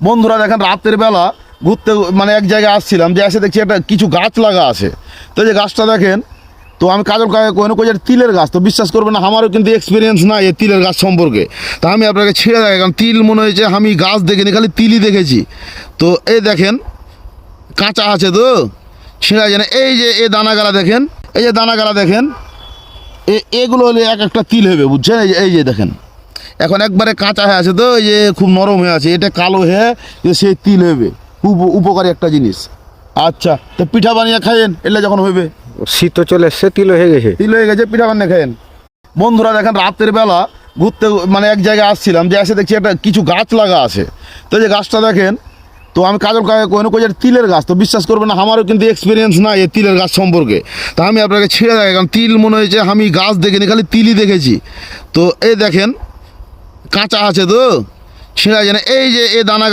বন্ধুরা দেখেন রাতের বেলা ঘুরতে মানে এক জায়গায় আসছিলাম, যে এসে দেখছি একটা কিছু গাছ লাগা আছে। তো যে গাছটা দেখেন, তো আমি কাজল কাকে কোনো কোথায় তিলের গাছ, তো বিশ্বাস করবেন না আমারও কিন্তু এক্সপিরিয়েন্স নাই এই তিলের গাছ সম্পর্কে। তা আমি আপনাকে ছেড়ে দেখাই, কারণ তিল মনে হয়েছে আমি গাছ দেখিনি, খালি তিলই দেখেছি। তো এই দেখেন কাঁচা আছে, তো ছিঁড়া যায় না। এই যে এই দানাগালা দেখেন, এই যে দানাগালা দেখেন, এগুলো হলে এক একটা তিল হবে, বুঝছেন? এই যে দেখেন এখন একবারে কাঁচা হয়ে আছে, তো এই যে খুব নরম হয়ে আছে, এটা কালো হয়ে সেই তিল হবে। খুব উপকারী একটা জিনিস। আচ্ছা, তো পিঠা বানিয়ে খাইয়েন, এলে যখন হইবে। শীত তো চলে এসছে, তিল হয়ে গেছে। তিল হয়ে গেছে, পিঠা বানিয়ে খাইয়েন। বন্ধুরা দেখেন রাতের বেলা ঘুরতে মানে এক জায়গায় আসছিলাম, যে এসে দেখছি একটা কিছু গাছ লাগা আছে। তো যে গাছটা দেখেন, তো আমি কাজল কাকে কোনো কোথায় তিলের গাছ, তো বিশ্বাস করবেন না আমারও কিন্তু এক্সপিরিয়েন্স নাই এই তিলের গাছ সম্পর্কে। তা আমি আপনাকে ছেড়ে দেখাই, কারণ তিল মনে হয়েছে আমি গাছ দেখিনি, খালি তিলই দেখেছি। তো এই দেখেন কাঁচা আছে, তো ছিঁড়া যায় না। এই যে এই দানা